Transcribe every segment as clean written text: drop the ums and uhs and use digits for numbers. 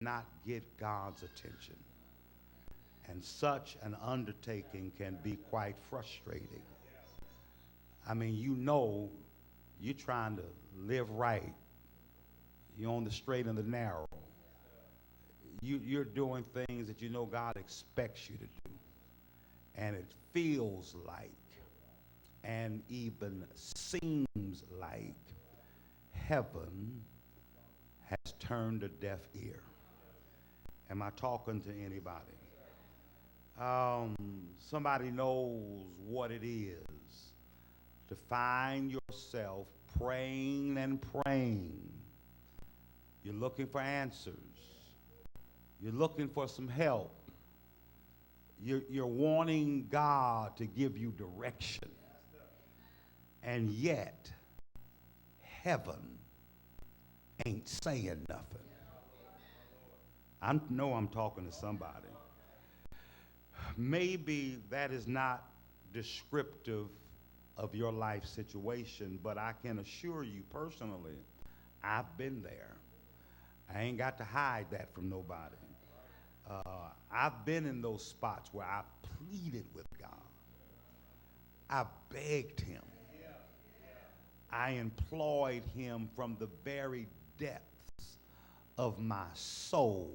not get God's attention. And such an undertaking can be quite frustrating. I mean, you know, you're trying to live right. You're on the straight and the narrow. You're doing things that you know God expects you to do. And it feels like and even seems like heaven has turned a deaf ear. Am I talking to anybody? Somebody knows what it is to find yourself praying and praying. You're looking for answers. You're looking for some help. You're wanting God to give you direction. And yet, heaven ain't saying nothing. I know I'm talking to somebody. Maybe that is not descriptive of your life situation, but I can assure you personally, I've been there. I ain't got to hide that from nobody. I've been in those spots where I pleaded with God. I begged him. I implored him from the very depths of my soul.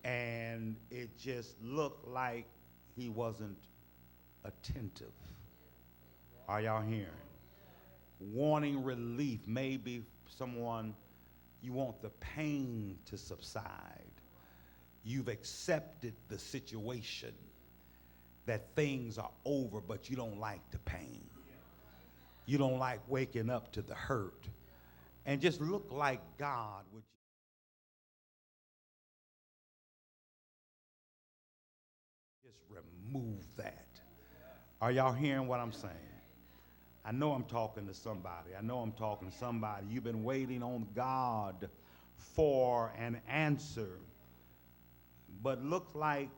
And it just looked like he wasn't attentive. Are y'all hearing? Wanting relief. Maybe someone, you want the pain to subside. You've accepted the situation that things are over, but you don't like the pain. You don't like waking up to the hurt. And just look like God would just remove that. Are y'all hearing what I'm saying? I know I'm talking to somebody. I know I'm talking to somebody. You've been waiting on God for an answer, but look like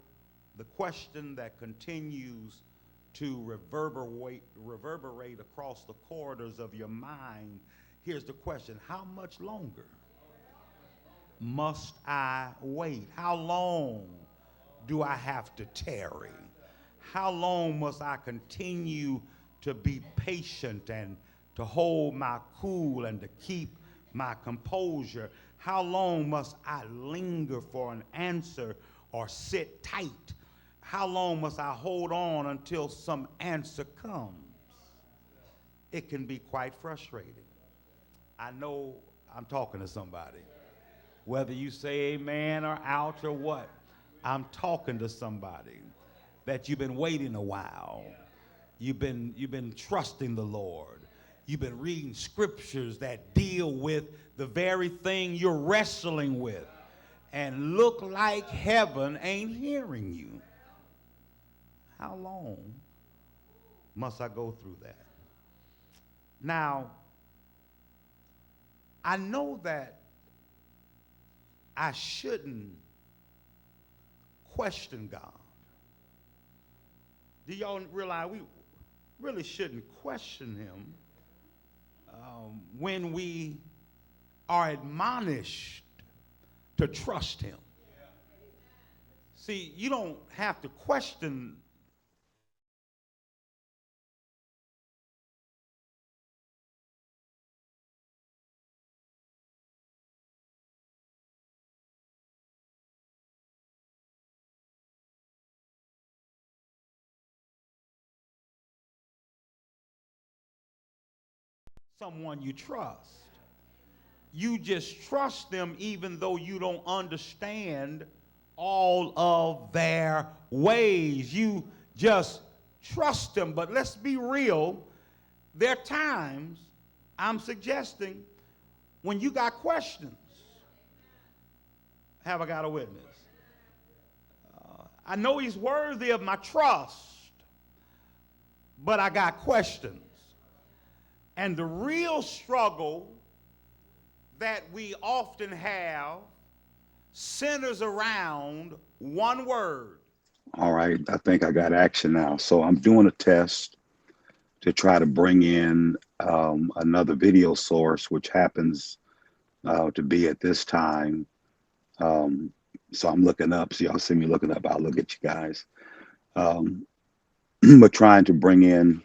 the question that continues to reverberate across the corridors of your mind. Here's the question: how much longer must I wait? How long do I have to tarry? How long must I continue to be patient and to hold my cool and to keep my composure? How long must I linger for an answer or sit tight? How long must I hold on until some answer comes? It can be quite frustrating. I know I'm talking to somebody. Whether you say amen or ouch or what, I'm talking to somebody that you've been waiting a while. You've been trusting the Lord. You've been reading scriptures that deal with the very thing you're wrestling with, and look like heaven ain't hearing you. How long must I go through that? Now, I know that I shouldn't question God. Do y'all realize we really shouldn't question him when we are admonished to trust him? See, you don't have to question someone you trust. You just trust them even though you don't understand all of their ways. You just trust them. But let's be real. There are times, I'm suggesting, when you got questions. Have I got a witness? I know he's worthy of my trust, but I got questions. And the real struggle that we often have centers around one word. All right, I think I got action now. So I'm doing a test to try to bring in another video source, which happens to be at this time Um, so I'm looking up. So y'all see me looking up. I'll look at you guys. Um, but trying to bring in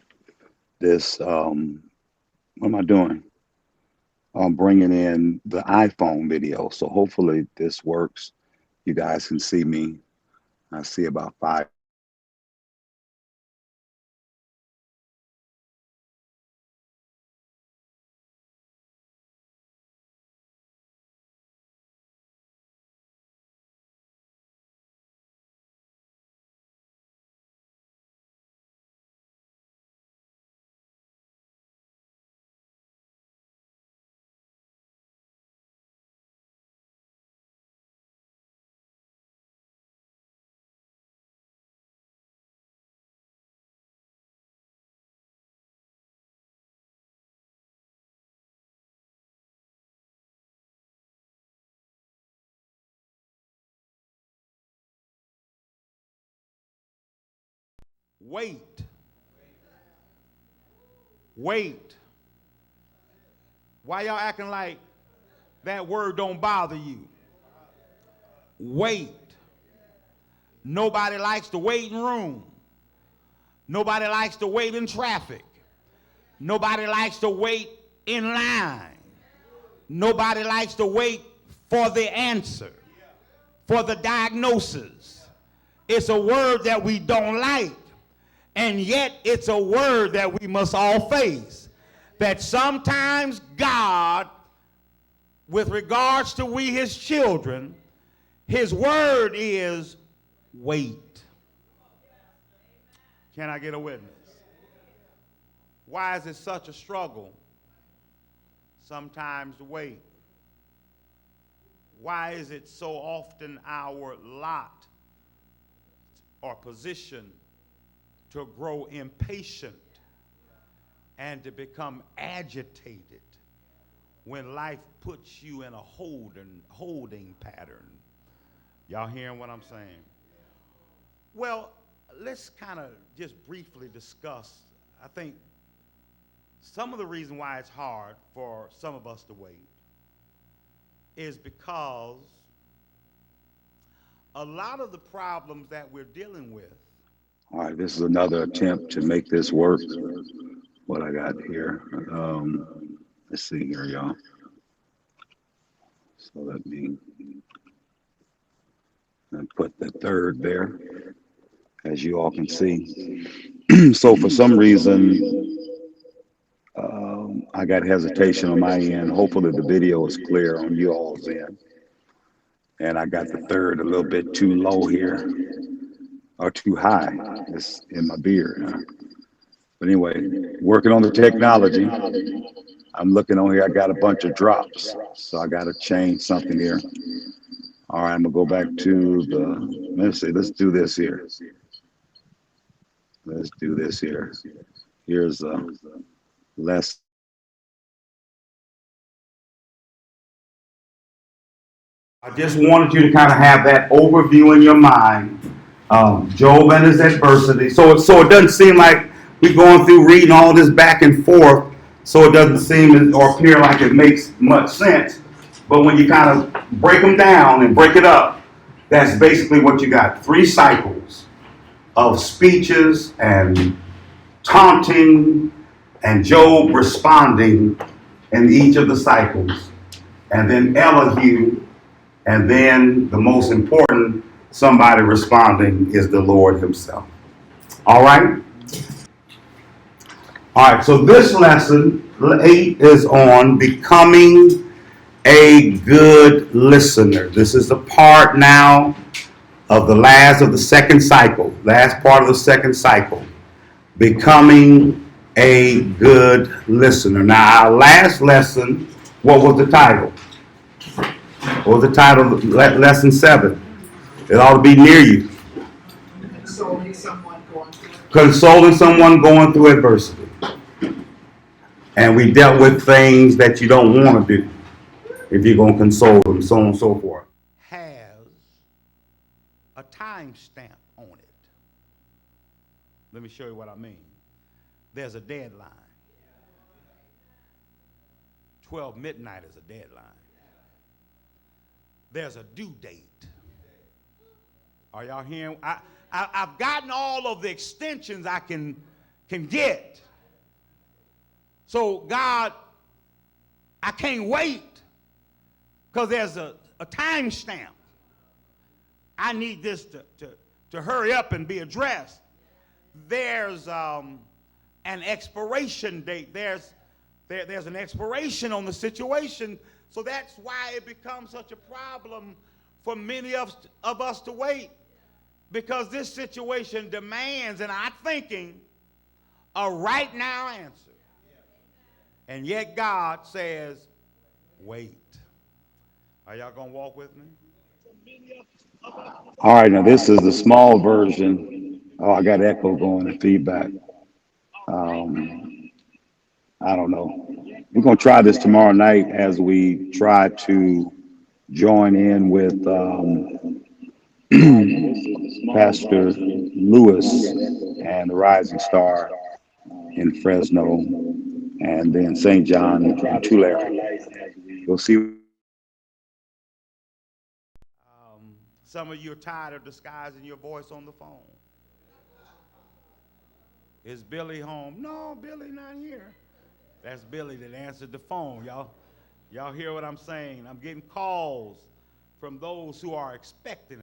this. What am I doing? I'm bringing in the iPhone video. So hopefully this works. You guys can see me. I see about five. Wait. Wait. Why y'all acting like that word don't bother you? Wait. Nobody likes the waiting room. Nobody likes to wait in traffic. Nobody likes to wait in line. Nobody likes to wait for the answer, for the diagnosis. It's a word that we don't like, and yet it's a word that we must all face. That sometimes God, with regards to we his children, his word is wait. Can I get a witness? Why is it such a struggle sometimes to wait? Why is it so often our lot or position to grow impatient and to become agitated when life puts you in a holding pattern? Y'all hearing what I'm saying? Well, let's kind of just briefly discuss, I think, some of the reason why it's hard for some of us to wait is because a lot of the problems that we're dealing with. All right, this is another attempt to make this work. What I got here. Let's see here, y'all. So let me put the third there, as you all can see. So for some reason, I got hesitation on my end. Hopefully the video is clear on you all's end. And I got the third a little bit too low here, or too high. It's in my beard. But anyway, working on the technology. I'm looking on here, I got a bunch of drops. So I got to change something here. All right, I'm gonna go back to let's see, let's do this here. Let's do this here. Here's less. I just wanted you to kind of have that overview in your mind. Job and his adversity. So it doesn't seem like we're going through reading all this back and forth. So it doesn't seem or appear like it makes much sense. But when you kind of break them down and break it up, that's basically what you got. 3 cycles of speeches and taunting and Job responding in each of the cycles. And then Elihu. And then the most important, somebody responding, is the Lord himself. All right? All right, so this lesson, 8, is on becoming a good listener. This is the part now of the last of the second cycle, last part of the second cycle, becoming a good listener. Now, our last lesson, what was the title? What was the title of lesson 7? It ought to be near you. Consoling someone going through adversity. And we dealt with things that you don't want to do if you're going to console them, so on and so forth. Has a time stamp on it. Let me show you what I mean. There's a deadline. 12 midnight is a deadline. there's a due date. Are y'all hearing? I've gotten all of the extensions I can get. So God, I can't wait because there's a time stamp. I need this to hurry up and be addressed. There's an expiration date. There's an expiration on the situation. So that's why it becomes such a problem for many of us to wait, because this situation demands, and I'm thinking, a right now answer. And yet God says, wait. Are y'all going to walk with me? All right, now this is the small version. Oh, I got echo going and feedback. I don't know. We're going to try this tomorrow night as we try to join in with Pastor Lewis and the Rising Star in Fresno, and then St. John and Tulare. We'll see. Some of you are tired of disguising your voice on the phone. Is Billy home? No, Billy not here. That's Billy that answered the phone. Y'all hear what I'm saying? I'm getting calls from those who are expecting